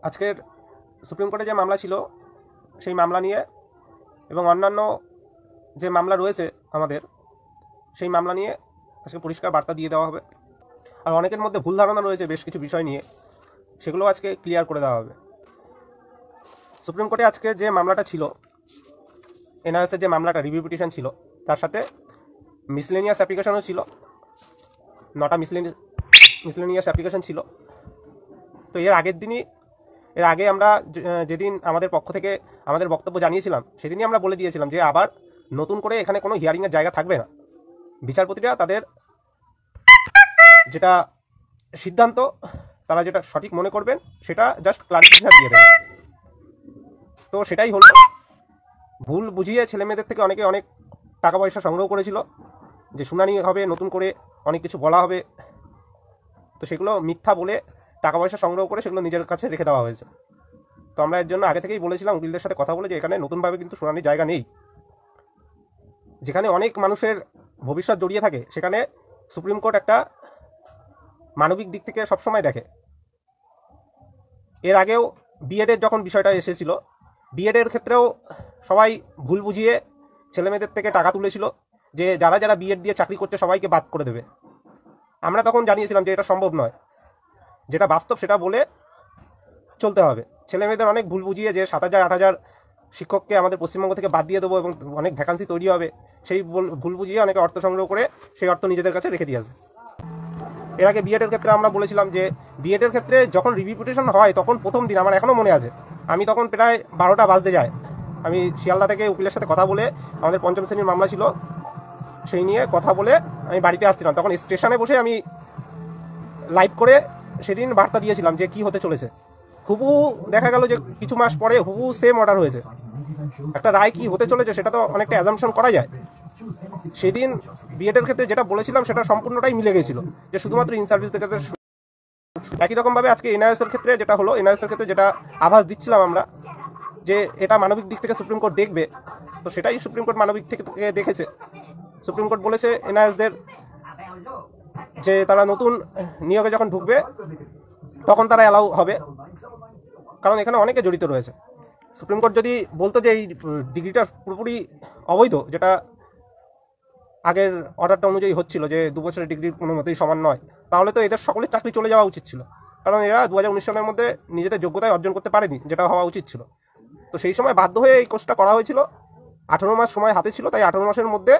আজকের সুপ্রিম কোর্টে যে মামলা ছিল সেই মামলা নিয়ে এবং অন্যান্য যে মামলা রয়েছে আমাদের সেই মামলা নিয়ে আজকে পরিষ্কার বার্তা দিয়ে দেওয়া হবে। আর অনেকের মধ্যে ভুল ধারণা রয়েছে বেশ কিছু বিষয় নিয়ে, সেগুলো আজকে ক্লিয়ার করে দেওয়া হবে। সুপ্রিম কোর্টে আজকে যে মামলাটা ছিল, এনআরএসের যে মামলাটা রিভিউ পিটিশন ছিল, তার সাথে মিসলেনিয়াস অ্যাপ্লিকেশনও ছিল, 9টা মিসলেনিয়াস অ্যাপ্লিকেশন ছিল। তো এর আগে আমরা যেদিন আমাদের পক্ষ থেকে আমাদের বক্তব্য জানিয়েছিলাম, সেদিনই আমরা বলে দিয়েছিলাম যে আবার নতুন করে এখানে কোনো হিয়ারিংয়ের জায়গা থাকবে না। বিচারপতিরা তাদের যেটা সিদ্ধান্ত, তারা যেটা সঠিক মনে করবেন সেটা জাস্ট ক্লারিফিকেশন দিয়ে দেবে। তো সেটাই হলো। ভুল বুঝিয়ে ছেলেমেয়েদের থেকে অনেকে অনেক টাকা পয়সা সংগ্রহ করেছিল যে শুনানি হবে, নতুন করে অনেক কিছু বলা হবে। তো সেগুলো মিথ্যা বলে টাকা পয়সা সংগ্রহ করে সেগুলো নিজের কাছে রেখে দেওয়া হয়েছে। তো আমরা এর জন্য আগে থেকেই বলেছিলাম, উকিলদের সাথে কথা বলে, যে এখানে নতুনভাবে কিন্তু শুনানির জায়গা নেই। যেখানে অনেক মানুষের ভবিষ্যৎ জড়িয়ে থাকে, সেখানে সুপ্রিম কোর্ট একটা মানবিক দিক থেকে সবসময় দেখে। এর আগেও বিএডের যখন বিষয়টা এসেছিল, বিএডের ক্ষেত্রেও সবাই ভুল বুঝিয়ে ছেলেমেয়েদের থেকে টাকা তুলেছিল যে যারা যারা বিএড দিয়ে চাকরি করছে সবাইকে বাদ করে দেবে। আমরা তখন জানিয়েছিলাম যে এটা সম্ভব নয়, যেটা বাস্তব সেটা বলে চলতে হবে। ছেলেমেয়েদের অনেক ভুল বুঝিয়ে যে 7,000 8,000 শিক্ষককে আমাদের পশ্চিমবঙ্গ থেকে বাদ দিয়ে দেবো এবং অনেক ভ্যাকান্সি তৈরি হবে, সেই ভুল বুঝিয়ে অনেকে অর্থ সংগ্রহ করে সেই অর্থ নিজেদের কাছে রেখে দিয়েছে। এর আগে বিএডের ক্ষেত্রে আমরা বলেছিলাম যে বিএডের ক্ষেত্রে যখন রিভিউ পিটিশন হয় তখন প্রথম দিন আমার এখনও মনে আছে, আমি তখন প্রায় 12টা বাজতে যায়। আমি শিয়ালদা থেকে উকিলের সাথে কথা বলে, আমাদের 5ম শ্রেণীর মামলা ছিল, সেই নিয়ে কথা বলে আমি বাড়িতে আসছিলাম। তখন স্টেশনে বসে আমি লাইভ করে সেদিন বার্তা দিয়েছিলাম যে কি হতে চলেছে। হুবহু দেখা গেল যে কিছু মাস পরে হুবহু সেম অর্ডার হয়েছে। একটা রায় কি হতে চলেছে সেটা তো অনেকটা অ্যাজাম্পশন করা যায়। সেদিন বিএডের ক্ষেত্রে যেটা বলেছিলাম সেটা সম্পূর্ণটাই মিলে গেছিল, যে শুধুমাত্র ইন সার্ভিস থেকে। একই রকমভাবে আজকে এনআরএসের ক্ষেত্রে যেটা হলো, এনআরএসের ক্ষেত্রে যেটা আভাস দিচ্ছিলাম আমরা যে এটা মানবিক দিক থেকে সুপ্রিম কোর্ট দেখবে, তো সেটাই সুপ্রিম কোর্ট মানবিক থেকে দেখেছে। সুপ্রিম কোর্ট বলেছে এনআরএসদের যে তারা নতুন নিয়োগে যখন ঢুকবে তখন তারা অ্যালাউ হবে, কারণ এখানে অনেকে জড়িত রয়েছে। সুপ্রিম কোর্ট যদি বলতো যে এই ডিগ্রিটা পুরোপুরি অবৈধ, যেটা আগের অর্ডারটা অনুযায়ী হচ্ছিল যে 2 বছরের ডিগ্রির কোনো মতেই সমান নয়, তাহলে তো এদের সকলের চাকরি চলে যাওয়া উচিত ছিল, কারণ এরা 2019 সালের মধ্যে নিজেদের যোগ্যতায় অর্জন করতে পারেনি, যেটা হওয়া উচিত ছিল। তো সেই সময় বাধ্য হয়ে এই কোর্সটা করা হয়েছিল। 18 মাস সময় হাতে ছিল, তাই 18 মাসের মধ্যে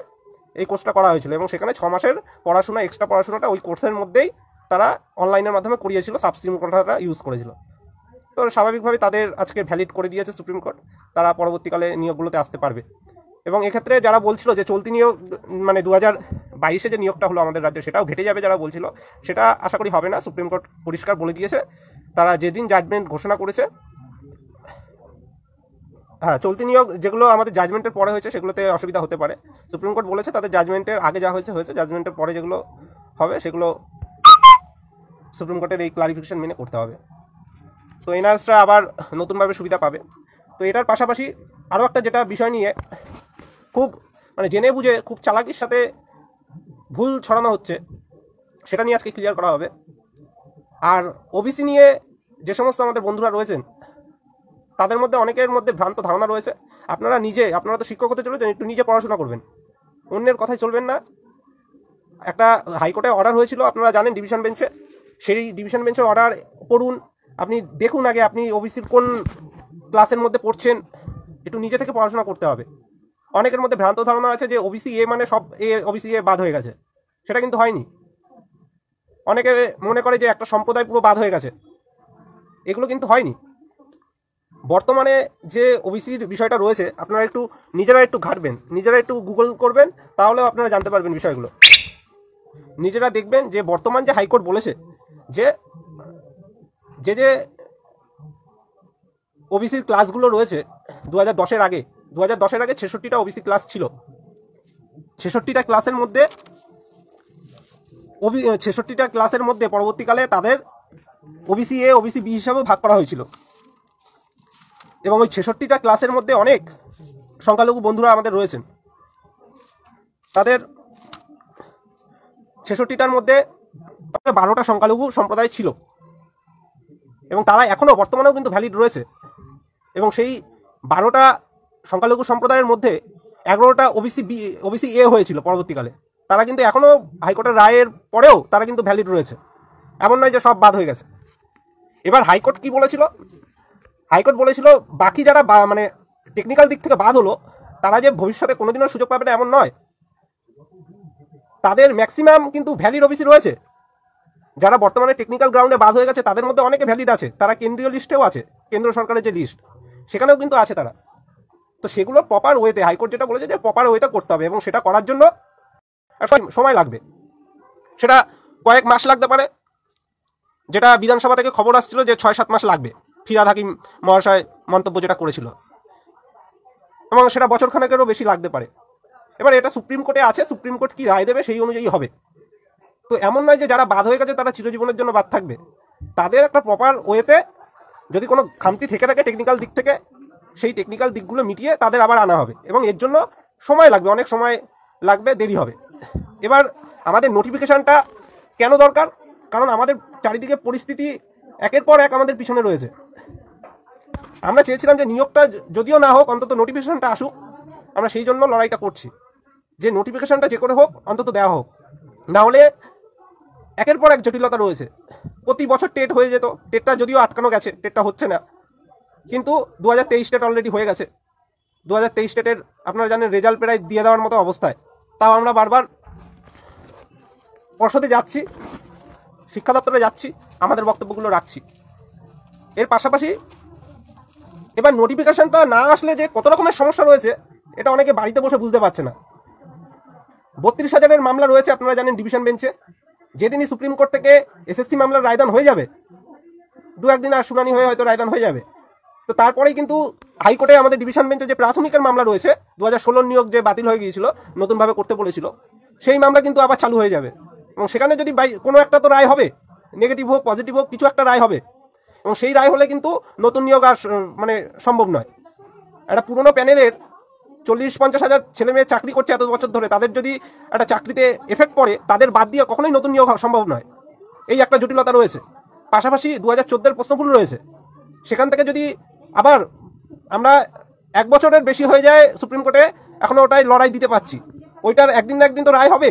এই কোর্সটা করা হয়েছিল এবং সেখানে 6 মাসের পড়াশোনা, এক্সট্রা পড়াশোনাটা ওই কোর্সের মধ্যেই তারা অনলাইনের মাধ্যমে করিয়েছিল, সাবস্ট্রিম কোটাটা ইউজ করেছিল। তো স্বাভাবিকভাবে তাদের আজকে ভ্যালিড করে দিয়েছে সুপ্রিম কোর্ট, তারা পরবর্তীকালে নিয়োগগুলোতে আসতে পারবে। এবং এক্ষেত্রে যারা বলছিল যে চলতি নিয়োগ, মানে 2022-এ যে নিয়োগটা হলো আমাদের রাজ্যে, সেটাও ঘেটে যাবে, যারা বলছিল, সেটা আশা করি হবে না। সুপ্রিম কোর্ট পরিষ্কার বলে দিয়েছে, তারা যেদিন জাজমেন্ট ঘোষণা করেছে, হ্যাঁ, চলতি নিয়োগ যেগুলো আমাদের জাজমেন্টের পরে হয়েছে সেগুলোতে অসুবিধা হতে পারে। সুপ্রিম কোর্ট বলেছে তাদের জাজমেন্টের আগে যা হয়েছে, জাজমেন্টের পরে যেগুলো হবে সেগুলো সুপ্রিম কোর্টের এই ক্লারিফিকেশন মেনে করতে হবে। তো এনআরএসরা আবার নতুনভাবে সুবিধা পাবে। তো এটার পাশাপাশি আরও একটা যেটা বিষয় নিয়ে খুব জেনে বুঝে খুব চালাকির সাথে ভুল ছড়ানো হচ্ছে, সেটা নিয়ে আজকে ক্লিয়ার করা হবে। আর ওবিসি নিয়ে যে সমস্ত আমাদের বন্ধুরা রয়েছেন, তাদের মধ্যে অনেকের মধ্যে ভ্রান্ত ধারণা রয়েছে। আপনারা তো শিক্ষক হতে চলেছেন, একটু নিজে পড়াশোনা করবেন, অন্যের কথাই চলবেন না। একটা হাইকোর্টে অর্ডার হয়েছিল, আপনারা জানেন, ডিভিশন বেঞ্চে। সেই ডিভিশন বেঞ্চের অর্ডার পড়ুন, আপনি দেখুন আগে আপনি ওবিসির কোন ক্লাসের মধ্যে পড়ছেন, একটু নিজে থেকে পড়াশোনা করতে হবে। অনেকের মধ্যে ভ্রান্ত ধারণা আছে যে ওবিসি এ মানে সব ওবিসি এ বাদ হয়ে গেছে, সেটা কিন্তু হয়নি। অনেকে মনে করে যে একটা সম্প্রদায় পুরো বাদ হয়ে গেছে, এগুলো কিন্তু হয়নি। বর্তমানে যে ওবিসির বিষয়টা রয়েছে, আপনারা নিজেরা একটু ঘাটবেন, নিজেরা একটু গুগল করবেন, তাহলেও আপনারা জানতে পারবেন বিষয়গুলো। নিজেরা দেখবেন যে বর্তমান যে হাইকোর্ট বলেছে যে যে ওবিসির ক্লাসগুলো রয়েছে 2010-এর আগে 66টা ওবিসি ক্লাস ছিল। 66টা ক্লাসের মধ্যে পরবর্তীকালে তাদের ওবিসি এ, ওবিসি বি হিসাবেও ভাগ করা হয়েছিল। এবং ওই 66টা ক্লাসের মধ্যে অনেক সংখ্যালঘু বন্ধুরা আমাদের রয়েছেন, তাদের 66টার মধ্যে 12টা সংখ্যালঘু সম্প্রদায় ছিল। এবং তারা এখনও বর্তমানেও কিন্তু ভ্যালিড রয়েছে। এবং সেই 12টা সংখ্যালঘু সম্প্রদায়ের মধ্যে 11টা ওবিসি এ হয়েছিল পরবর্তীকালে, তারা কিন্তু এখনও হাইকোর্টের রায়ের পরেও তারা কিন্তু ভ্যালিড রয়েছে, এমন নয় যে সব বাদ হয়ে গেছে। এবার হাইকোর্ট কি বলেছিল? হাইকোর্ট বলেছিল বাকি যারা মানে টেকনিক্যাল দিক থেকে বাদ হলো তারা যে ভবিষ্যতে কোনোদিনও সুযোগ পাবে না এমন নয়, তাদের ম্যাক্সিমাম কিন্তু ভ্যালিড ওবিসি রয়েছে। যারা বর্তমানে টেকনিক্যাল গ্রাউন্ডে বাদ হয়ে গেছে তাদের মধ্যে অনেকে ভ্যালিড আছে, তারা কেন্দ্রীয় লিস্টেও আছে, কেন্দ্র সরকারের যে লিস্ট সেখানেও কিন্তু আছে তারা। তো সেগুলো প্রপার ওয়েতে হাইকোর্ট যেটা বলেছে যে প্রপার ওয়েতে করতে হবে, এবং সেটা করার জন্য সময় লাগবে, সেটা কয়েক মাস লাগতে পারে, যেটা বিধানসভা থেকে খবর আসছিল যে 6-7 মাস লাগবে, ফিরহাদ হাকিম মহাশয় মন্তব্য যেটা করেছিল, এবং সেটা বছরখানেকেরও বেশি লাগতে পারে। এবার এটা সুপ্রিম কোর্টে আছে, সুপ্রিম কোর্ট কি রায় দেবে সেই অনুযায়ী হবে। তো এমন নয় যে যারা বাদ হয়ে গেছে তারা চিরজীবনের জন্য বাদ থাকবে, তাদের একটা প্রপার ওয়েতে যদি কোনো খামতি থেকে থাকে টেকনিক্যাল দিক থেকে, সেই টেকনিক্যাল দিকগুলো মিটিয়ে তাদের আবার আনা হবে, এবং এর জন্য সময় লাগবে, অনেক সময় লাগবে, দেরি হবে। এবার আমাদের নোটিফিকেশনটা কেন দরকার? কারণ আমাদের চারিদিকে পরিস্থিতি একের পর এক আমাদের পিছনে রয়েছে। আমরা চেয়েছিলাম যে নিয়োগটা যদিও না হোক অন্তত নোটিফিকেশনটা আসুক, আমরা সেই জন্য লড়াইটা করছি যে নোটিফিকেশনটা যে করে হোক অন্তত দেওয়া হোক, না হলে একের পর এক জটিলতা রয়েছে। প্রতি বছর টেট হয়ে যেত, টেটটা যদিও আটকানো গেছে, টেটটা হচ্ছে না, কিন্তু 2023 টেট অলরেডি হয়ে গেছে। 2023 টেটের আপনারা জানেন রেজাল্ট প্রায় দিয়ে দেওয়ার মতো অবস্থায়, তাও আমরা বারবার পর্ষদে যাচ্ছি, শিক্ষা দপ্তরে যাচ্ছি, আমাদের বক্তব্যগুলো রাখছি। এর পাশাপাশি এবার নোটিফিকেশনটা না আসলে যে কত রকমের সমস্যা রয়েছে এটা অনেকে বাড়িতে বসে বুঝতে পারছে না। 32,000-এর মামলা রয়েছে আপনারা জানেন ডিভিশন বেঞ্চে। যেদিনই সুপ্রিম কোর্ট থেকে এসএসসি মামলার রায়দান হয়ে যাবে, 2-1 দিন আর শুনানি হয়ে হয়তো রায়দান হয়ে যাবে, তো তারপরেই কিন্তু হাইকোর্টে আমাদের ডিভিশন বেঞ্চে যে প্রাথমিকের মামলা রয়েছে, 2016 নিয়োগ যে বাতিল হয়ে গিয়েছিল, নতুনভাবে করতে বলেছিল, সেই মামলা কিন্তু আবার চালু হয়ে যাবে। এবং সেখানে যদি কোনো একটা তো রায় হবে, নেগেটিভ হোক পজিটিভ হোক, কিছু একটা রায় হবে, এবং সেই রায় হলে কিন্তু নতুন নিয়োগ আর মানে সম্ভব নয়। একটা পুরনো প্যানেলের 40-50 হাজার ছেলে মেয়ে চাকরি করছে এত বছর ধরে, তাদের যদি একটা চাকরিতে এফেক্ট পড়ে, তাদের বাদ দিয়ে কখনোই নতুন নিয়োগ সম্ভব নয়। এই একটা জটিলতা রয়েছে। পাশাপাশি 2014-এর প্রশ্নগুলো রয়েছে, সেখান থেকে যদি আবার আমরা 1 বছরের বেশি হয়ে যায় সুপ্রিম কোর্টে, এখনও ওটাই লড়াই দিতে পারছি, ওইটার একদিন না একদিন তো রায় হবে।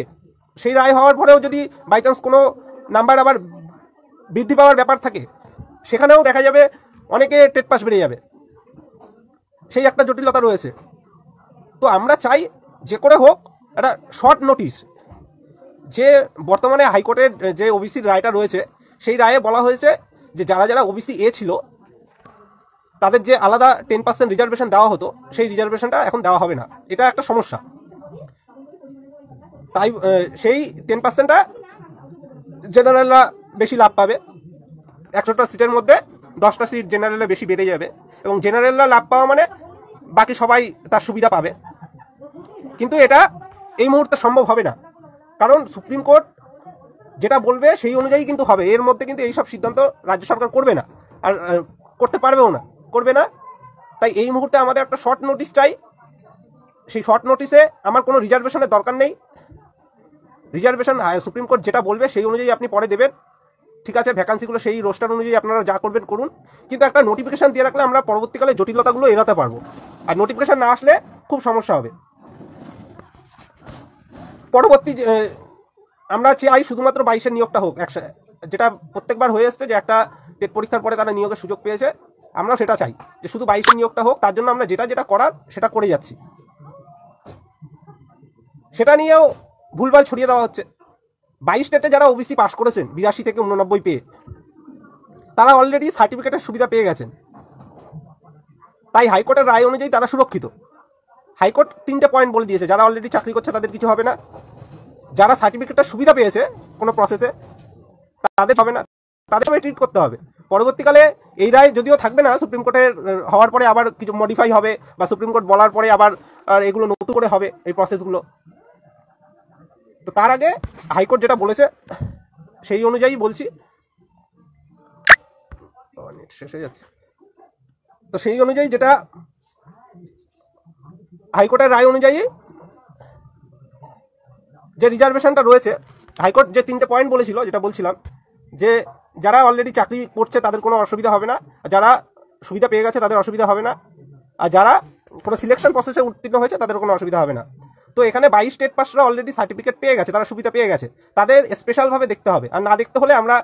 সেই রায় হওয়ার পরেও যদি বাই চান্স কোনো নাম্বার আবার বৃদ্ধি পাওয়ার ব্যাপার থাকে, সেখানেও দেখা যাবে অনেকে টেট পাস বেড়ে যাবে, সেই একটা জটিলতা রয়েছে। তো আমরা চাই যে করে হোক একটা শর্ট নোটিশ, যে বর্তমানে হাইকোর্টের যে ওবিসির রায়টা রয়েছে সেই রায়ে বলা হয়েছে যে যারা যারা ওবিসি এ ছিল তাদের যে আলাদা 10% রিজার্ভেশন দেওয়া হতো, সেই রিজার্ভেশনটা এখন দেওয়া হবে না। এটা একটা সমস্যা। তাই সেই 10%টা জেনারেলরা বেশি লাভ পাবে। 100টা সিটের মধ্যে 10টা সিট জেনারেলে বেশি বেড়ে যাবে, এবং জেনারেলরা লাভ পাওয়া মানে বাকি সবাই তার সুবিধা পাবে। কিন্তু এটা এই মুহূর্তে সম্ভব হবে না, কারণ সুপ্রিম কোর্ট যেটা বলবে সেই অনুযায়ী কিন্তু হবে। এর মধ্যে কিন্তু এইসব সিদ্ধান্ত রাজ্য সরকার করবে না, আর করতে পারবেও না, করবে না। তাই এই মুহূর্তে আমাদের একটা শর্ট নোটিশ চাই। সেই শর্ট নোটিশে আমার কোনো রিজার্ভেশনের দরকার নেই। রিজার্ভেশন সুপ্রিম কোর্ট যেটা বলবে সেই অনুযায়ী আপনি পরে দেবেন, ঠিক আছে। ভ্যাকান্সিগুলো সেই রোস্টার অনুযায়ী আপনারা যা করবেন করুন, কিন্তু একটা নোটিফিকেশন দিয়ে রাখলে আমরা পরবর্তীকালে জটিলতাগুলো এড়াতে পারবো। আর নোটিফিকেশন না আসলে খুব সমস্যা হবে। পরবর্তী আমরা চাই শুধুমাত্র 22-এর নিয়োগটা হোক, যেটা প্রত্যেকবার হয়ে আসছে যে একটা টেট পরীক্ষার পরে তারা নিয়োগের সুযোগ পেয়েছে। আমরাও সেটা চাই যে শুধু 22-এর নিয়োগটা হোক। তার জন্য আমরা যেটা যেটা করার সেটা করে যাচ্ছি। সেটা নিয়েও ভুলভাল ছড়িয়ে দেওয়া হচ্ছে। 22 টেটে যারা ওবিসি পাস করেছেন 82 থেকে 89 পেয়ে, তারা অলরেডি সার্টিফিকেটের সুবিধা পেয়ে গেছেন। তাই হাইকোর্টের রায় অনুযায়ী তারা সুরক্ষিত। হাইকোর্ট 3টে পয়েন্ট বলে দিয়েছে, যারা অলরেডি চাকরি করছে তাদের কিছু হবে না, যারা সার্টিফিকেটের সুবিধা পেয়েছে কোনো প্রসেসে তাদের হবে না, তাদের সবাই ট্রিট করতে হবে। পরবর্তীকালে এই রায় যদিও থাকবে না, সুপ্রিম কোর্টের হওয়ার পরে আবার কিছু মডিফাই হবে, বা সুপ্রিম কোর্ট বলার পরে আবার এগুলো নতুন করে হবে এই প্রসেসগুলো। তো তার আগে হাইকোর্ট যেটা বলেছে সেই অনুযায়ী বলছি, শেষ হয়ে যাচ্ছে। তো সেই অনুযায়ী যেটা হাইকোর্টের রায় অনুযায়ী যে রিজার্ভেশনটা রয়েছে, হাইকোর্ট যে 3টে পয়েন্ট বলেছিল, যেটা বলছিলাম যে যারা অলরেডি চাকরি করছে তাদের কোনো অসুবিধা হবে না, যারা সুবিধা পেয়ে গেছে তাদের অসুবিধা হবে না, আর যারা কোনো সিলেকশন প্রসেসে উত্তীর্ণ হয়েছে তাদের কোনো অসুবিধা হবে না। তো এখানে 22 স্টেট পাসরা অলরেডি সার্টিফিকেট পেয়ে গেছে, তারা সুবিধা পেয়ে গেছে, তাদের স্পেশালভাবে দেখতে হবে। আর না দেখতে হলে আমরা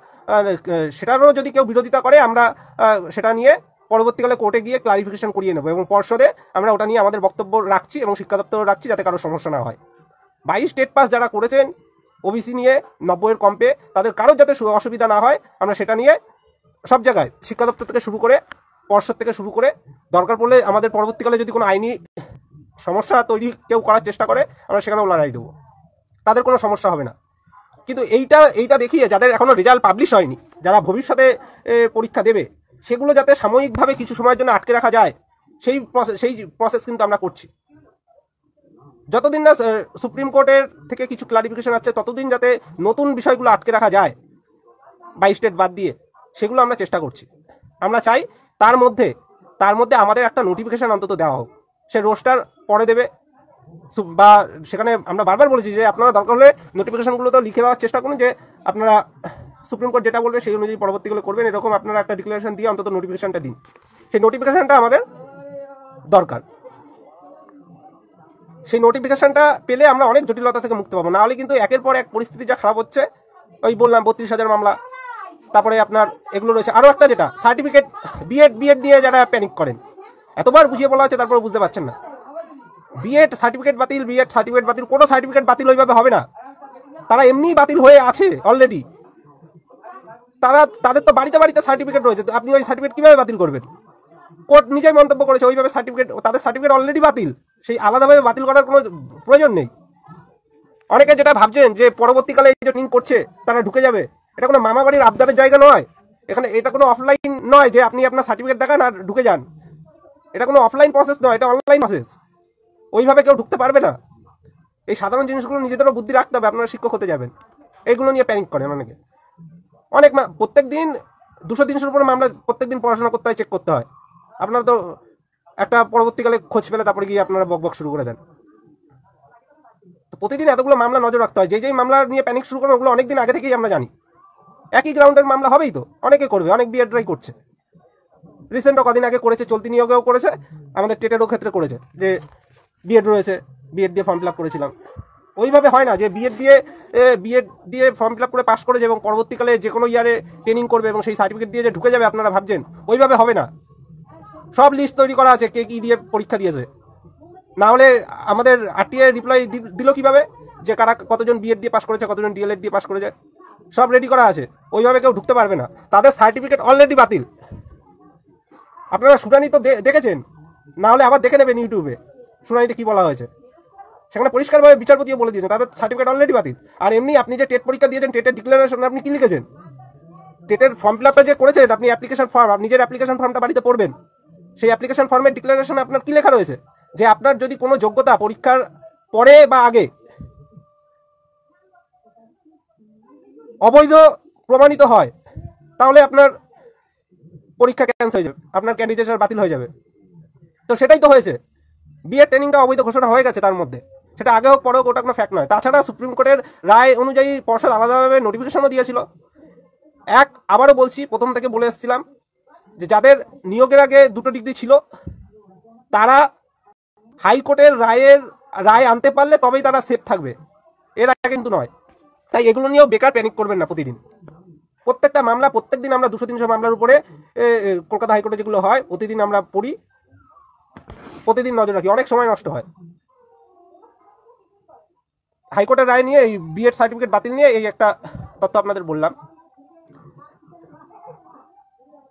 সেটারও যদি কেউ বিরোধিতা করে আমরা সেটা নিয়ে পরবর্তীকালে কোর্টে গিয়ে ক্লারিফিকেশন করিয়ে নেবো, এবং পর্ষদে আমরা ওটা নিয়ে আমাদের বক্তব্য রাখছি এবং শিক্ষা দপ্তরও রাখছি, যাতে কারো সমস্যা না হয়। 22 স্টেট পাস যারা করেছেন ওবিসি নিয়ে 90-এর কম পেয়ে, তাদের কারোর যাতে অসুবিধা না হয়, আমরা সেটা নিয়ে সব জায়গায় শিক্ষা দপ্তর থেকে শুরু করে পর্ষদ থেকে শুরু করে দরকার পড়লে আমাদের পরবর্তীকালে যদি কোনো আইনি সমস্যা তৈরি কেউ করার চেষ্টা করে আমরা সেখানেও লড়াই দেবো, তাদের কোনো সমস্যা হবে না। কিন্তু এইটা দেখিয়ে যাদের এখনো রেজাল্ট পাবলিশ হয়নি, যারা ভবিষ্যতে পরীক্ষা দেবে, সেগুলো যাতে সাময়িকভাবে কিছু সময়ের জন্য আটকে রাখা যায়, সেই প্রসেস কিন্তু আমরা করছি। যতদিন না সুপ্রিম কোর্টের থেকে কিছু ক্লারিফিকেশন আছে ততদিন যাতে নতুন বিষয়গুলো আটকে রাখা যায় 22 স্টেট বাদ দিয়ে, সেগুলো আমরা চেষ্টা করছি। আমরা চাই তার মধ্যে আমাদের একটা নোটিফিকেশন অন্তত দেওয়া হোক, সে রোস্টার পরে দেবে, বা সেখানে আমরা বারবার বলেছি যে আপনারা দরকার হলে নোটিফিকেশনগুলো তো লিখে দেওয়ার চেষ্টা করুন, যে আপনারা সুপ্রিম কোর্ট যেটা বলবে সেই অনুযায়ী পরবর্তীকালে করবেন, এরকম আপনারা একটা ডিক্লারেশন দিয়ে অন্তত নোটিফিকেশনটা দিন। সেই নোটিফিকেশনটা আমাদের দরকার। সেই নোটিফিকেশনটা পেলে আমরা অনেক জটিলতা থেকে মুক্তি পাবো, না হলে কিন্তু একের পর এক পরিস্থিতি যা খারাপ হচ্ছে, ওই বললাম 32,000 মামলা, তারপরে আপনার এগুলো রয়েছে। আরও একটা যেটা সার্টিফিকেট, বিএড দিয়ে যারা প্যানিক করেন, এতবার বুঝিয়ে বলা হচ্ছে তারপরে বুঝতে পারছেন না। বিএড সার্টিফিকেট বাতিল, কোনো সার্টিফিকেট বাতিল ওইভাবে হবে না, তারা এমনিই বাতিল হয়ে আছে অলরেডি। তাদের তো বাড়িতে বাড়িতে সার্টিফিকেট রয়েছে, আপনি ওই সার্টিফিকেট কিভাবে বাতিল করবেন? কোর্ট নিজেই মন্তব্য করেছে ওইভাবে তাদের সার্টিফিকেট অলরেডি বাতিল, সেই আলাদাভাবে বাতিল করার কোনো প্রয়োজন নেই। অনেকে যেটা ভাবছেন যে পরবর্তীকালে এই যে ট্রেনিং করছে তারা ঢুকে যাবে, এটা কোনো মামা বাড়ির আবদারের জায়গা নয়। এখানে এটা কোনো অফলাইন নয় যে আপনি আপনার সার্টিফিকেট দেখান আর ঢুকে যান, এটা কোনো অফলাইন প্রসেস নয়, এটা অনলাইন প্রসেস। ওইভাবে কেউ ঢুকতে পারবে না। এই সাধারণ জিনিসগুলো নিজেদেরও বুদ্ধি রাখতে হবে। আপনারা শিক্ষক হতে যাবেন, এইগুলো নিয়ে প্যানিক করেন অনেকে। প্রত্যেক দিন 200-300 উপরে মামলা প্রত্যেকদিন পড়াশোনা করতে হয়, চেক করতে হয়। আপনারা তো একটা পরবর্তীকালে খোঁজ পেলে তারপরে গিয়ে আপনারা বকবক শুরু করে দেন। প্রতিদিন এতগুলো মামলা নজর রাখতে হয়, যেই মামলা নিয়ে প্যানিক শুরু করেন ওগুলো অনেকদিন আগে থেকেই আমরা জানি। একই গ্রাউন্ডের মামলা হবেই তো, অনেকে করবে, অনেক বিএডরাই করছে। রিসেন্টও কদিন আগে করেছে, চলতি নিয়োগেও করেছে, আমাদের টেটেরও ক্ষেত্রে করেছে, যে বিএড রয়েছে, বিএড দিয়ে ফর্ম ফিল আপ করেছিলাম। ওইভাবে হয় না যে বিএড দিয়ে ফর্ম ফিল আপ করে পাস করেছে এবং পরবর্তীকালে যে কোনো ইয়ারে ট্রেনিং করবে এবং সেই সার্টিফিকেট দিয়ে যে ঢুকে যাবে আপনারা ভাবছেন, ওইভাবে হবে না। সব লিস্ট তৈরি করা আছে, কে কি দিয়ে পরীক্ষা দিয়েছে। না হলে আমাদের আরটিআই রিপ্লাই দিল কিভাবে যে কারা কতজন বিএড দিয়ে পাস করেছে, কতজন ডিএলএড দিয়ে পাস করেছে, সব রেডি করা আছে। ওইভাবে কেউ ঢুকতে পারবে না, তাদের সার্টিফিকেট অলরেডি বাতিল। আপনারা শুনানি তো দেখেছেন, না হলে আবার দেখে নেবেন ইউটিউবে শুনানিতে কি বলা হয়েছে। সেখানে পরিষ্কারভাবে বিচারপতিও বলে দিয়েছেন তাদের সার্টিফিকেট অলরেডি বাতিল। আর এমনি আপনি যে টেট পরীক্ষা দিয়েছেন, টেটের ডিক্লারেশন আপনি কি লিখেছেন? টেটের ফর্ম ফিল আপটা যে করেছেন আপনি, অ্যাপ্লিকেশন ফর্ম, নিজের অ্যাপ্লিকেশন ফর্মটা বাড়িতে পড়বেন। সেই অ্যাপ্লিকেশন ফর্মের ডিক্লারেশন আপনার কি লেখা রয়েছে? যে আপনার যদি কোনো যোগ্যতা পরীক্ষার পরে বা আগে অবৈধ প্রমাণিত হয়, তাহলে আপনার পরীক্ষা ক্যান্সেল হয়ে যাবে, আপনার ক্যান্ডিডেটের বাতিল হয়ে যাবে। তো সেটাই তো হয়েছে, বিএড ট্রেনিংটা অবৈধ ঘোষণা হয়ে গেছে তার মধ্যে, সেটা আগে হোক পরে হোক ওটা কোনো ফ্যাক্ট নয়। তাছাড়া সুপ্রিম কোর্টের রায় অনুযায়ী পর্ষদ আলাদাভাবে নোটিফিকেশনও দিয়েছিল। আবারও বলছি, প্রথম থেকে বলে এসেছিলাম যে যাদের নিয়োগের আগে 2টো ডিগ্রি ছিল তারা হাইকোর্টের রায় আনতে পারলে তবেই তারা সেফ থাকবে, এর আগে কিন্তু নয়। তাই এগুলো নিয়েও বেকার প্যানিক করবেন না। প্রত্যেকটা মামলা, প্রত্যেকদিন আমরা 200-300 মামলার উপরে কলকাতা হাইকোর্টে যেগুলো হয় প্রতিদিন আমরা পড়ি, প্রতিদিন নজর রাখি, অনেক সময় নষ্ট হয়। হাইকোর্টের রায় নিয়ে, এই বিএড সার্টিফিকেট বাতিল নিয়ে এই একটা তথ্য আপনাদের বললাম।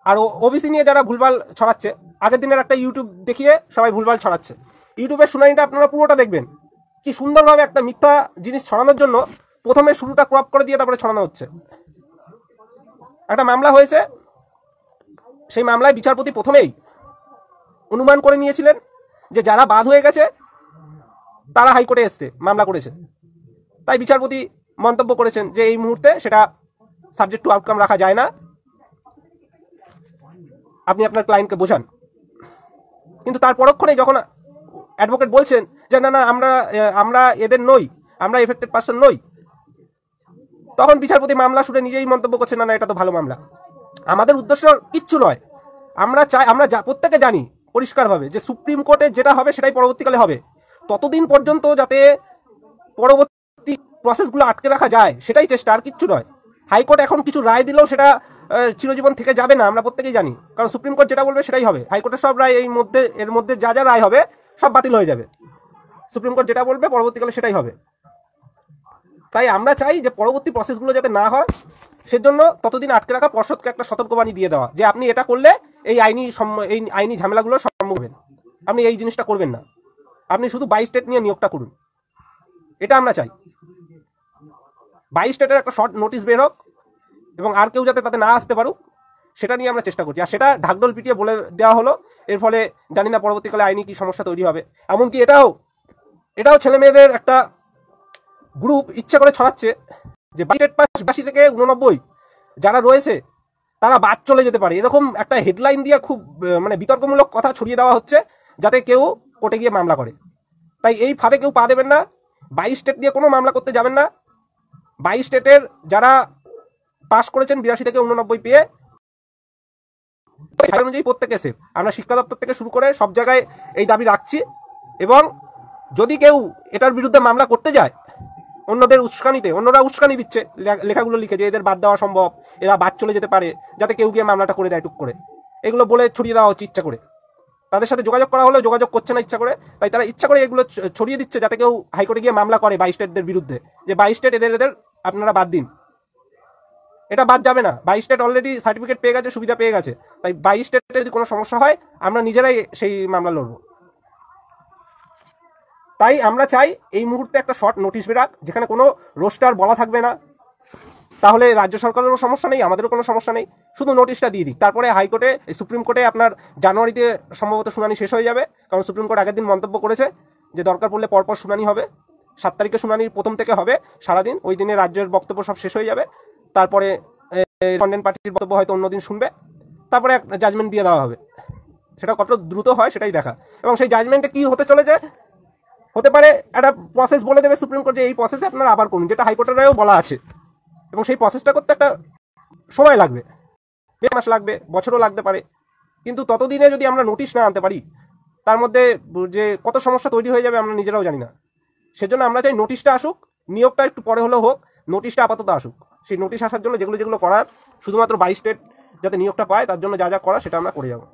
আর ওবিসি নিয়ে যারা ভুলভাল ছড়াচ্ছে, আগের দিনের একটা ইউটিউব দেখিয়ে সবাই ভুলভাল ছড়াচ্ছে। ইউটিউবের শুনানিটা আপনারা পুরোটা দেখবেন, কি সুন্দরভাবে একটা মিথ্যা জিনিস ছড়ানোর জন্য প্রথমে শুরুটা ক্রপ করে দিয়ে তারপরে ছড়ানো হচ্ছে। একটা মামলা হয়েছে, সেই মামলায় বিচারপতি প্রথমেই অনুমান করে নিয়েছিলেন যে যারা বাদ হয়ে গেছে তারা হাইকোর্টে এসছে, মামলা করেছে। তাই বিচারপতি মন্তব্য করেছেন যে এই মুহূর্তে সেটা সাবজেক্ট টু আউটকাম রাখা যায় না, আপনি আপনার ক্লায়েন্টকে বোঝান। কিন্তু তার পরক্ষণে যখন অ্যাডভোকেট বলছেন যে না আমরা এদের নই, আমরা এফেক্টেড পার্সন নই, তখন বিচারপতি মামলা শুনে নিজেই মন্তব্য করছে, না না এটা তো ভালো মামলা। আমাদের উদ্দেশ্য কিচ্ছু নয়, আমরা চাই, আমরা প্রত্যেকে জানি পরিষ্কারভাবে যে সুপ্রিম কোর্টে যেটা হবে সেটাই পরবর্তীকালে হবে। ততদিন পর্যন্ত যাতে পরবর্তী প্রসেসগুলো আটকে রাখা যায় সেটাই চেষ্টা, আর কিচ্ছু নয়। হাইকোর্ট এখন কিছু রায় দিলেও সেটা চিরজীবন থেকে যাবে না, আমরা প্রত্যেকেই জানি, কারণ সুপ্রিম কোর্ট যেটা বলবে সেটাই হবে। হাইকোর্টের সব রায় এর মধ্যে যা যা রায় হবে সব বাতিল হয়ে যাবে। সুপ্রিম কোর্ট যেটা বলবে পরবর্তীকালে সেটাই হবে। তাই আমরা চাই যে পরবর্তী প্রসেসগুলো যাতে না হয়, সেজন্য ততদিন আটকে রাখা, পর্ষদকে একটা সতর্কবাণী দিয়ে দেওয়া যে আপনি এটা করলে এই আইনি ঝামেলাগুলো সম্মুখীন হবেন, আপনি এই জিনিসটা করবেন না, আপনি শুধু 22 স্টেট নিয়ে নিয়োগটা করুন। এটা আমরা চাই। 22 স্টেটের একটা শর্ট নোটিশ বের হোক এবং আর কেউ যাতে তাতে না আসতে পারুক, সেটা নিয়ে আমরা চেষ্টা করছি। আর সেটা ঢাকঢোল পিটিয়ে বলে দেওয়া হলো, এর ফলে জানি না পরবর্তীকালে আইনি কি সমস্যা তৈরি হবে। এমনকি এটাও ছেলে মেয়েদের একটা গ্রুপ ইচ্ছা করে ছড়াচ্ছে যে 82 থেকে 89 যারা রয়েছে তারা বাদ চলে যেতে পারে, এরকম একটা হেডলাইন দিয়ে খুব মানে বিতর্কমূলক কথা ছড়িয়ে দেওয়া হচ্ছে যাতে কেউ কোর্টে গিয়ে মামলা করে। তাই এই ফাঁদে কেউ পা দেবেন না, 22 স্টেট নিয়ে কোনো মামলা করতে যাবেন না। 22 স্টেটের যারা পাস করেছেন 82 থেকে 89 পেয়ে অনুযায়ী প্রত্যেকে সেফ। আমরা শিক্ষা দপ্তর থেকে শুরু করে সব জায়গায় এই দাবি রাখছি, এবং যদি কেউ এটার বিরুদ্ধে মামলা করতে যায় অন্যদের উস্কানিতে, অন্যরা উস্কানি দিচ্ছে লেখাগুলো লিখে যে এদের বাদ দেওয়া সম্ভব, এরা বাদ চলে যেতে পারে, যাতে কেউ গিয়ে মামলাটা করে দেয় টুক করে, এগুলো বলে ছড়িয়ে দেওয়া হচ্ছে ইচ্ছা করে। তাদের সাথে যোগাযোগ করা হলেও যোগাযোগ করছে না ইচ্ছা করে, তাই তারা ইচ্ছা করে এগুলো ছড়িয়ে দিচ্ছে যাতে কেউ হাইকোর্টে গিয়ে মামলা করে 22 স্টেটদের বিরুদ্ধে যে 22 স্টেট এদের আপনারা বাদ দিন। এটা বাদ যাবে না, 22 স্টেট অলরেডি সার্টিফিকেট পেয়ে গেছে, সুবিধা পেয়ে গেছে। তাই 22 স্টেটের যদি কোনো সমস্যা হয় আমরা নিজেরাই সেই মামলা লড়ব। তাই আমরা চাই এই মুহূর্তে একটা শর্ট নোটিশ বেরাক, যেখানে কোনো রোস্টার বলা থাকবে না, তাহলে রাজ্য সরকারেরও সমস্যা নেই, আমাদেরও কোনো সমস্যা নেই, শুধু নোটিশটা দিয়ে দিক। তারপরে হাইকোর্টে, সুপ্রিম কোর্টে আপনার জানুয়ারিতে সম্ভবত শুনানি শেষ হয়ে যাবে, কারণ সুপ্রিম কোর্ট আগের দিন মন্তব্য করেছে যে দরকার পড়লে পরপর শুনানি হবে। 7 তারিখে শুনানির প্রথম থেকে হবে সারাদিন, ওই দিনে রাজ্যের বক্তব্য সব শেষ হয়ে যাবে। তারপরে রেসপন্ডেন্ট পার্টির বক্তব্য হয়তো অন্যদিন শুনবে, তারপরে এক জাজমেন্ট দিয়ে দেওয়া হবে। সেটা কত দ্রুত হয় সেটাই দেখা, এবং সেই জাজমেন্টে কি হতে চলেছে, হতে পারে একটা প্রসেস বলে দেবে সুপ্রিম কোর্ট যে এই প্রসেসে আপনারা আবার করুন, যেটা হাইকোর্টের রায়েও বলা আছে, এবং সেই প্রসেসটা করতে একটা সময় লাগবে, 1 মাস লাগবে, বছরও লাগতে পারে। কিন্তু ততদিনে যদি আমরা নোটিশ না আনতে পারি, তার মধ্যে যে কত সমস্যা তৈরি হয়ে যাবে আমরা নিজেরাও জানি না। সেজন্য আমরা চাই নোটিশটা আসুক, নিয়োগটা একটু পরে হলেও হোক, নোটিশটা আপাতত আসুক। সেই নোটিশ আসার জন্য যেগুলো করার, শুধুমাত্র 22 স্টেট যাতে নিয়োগটা পায় তার জন্য যা যা করা সেটা আমরা করে যাবো।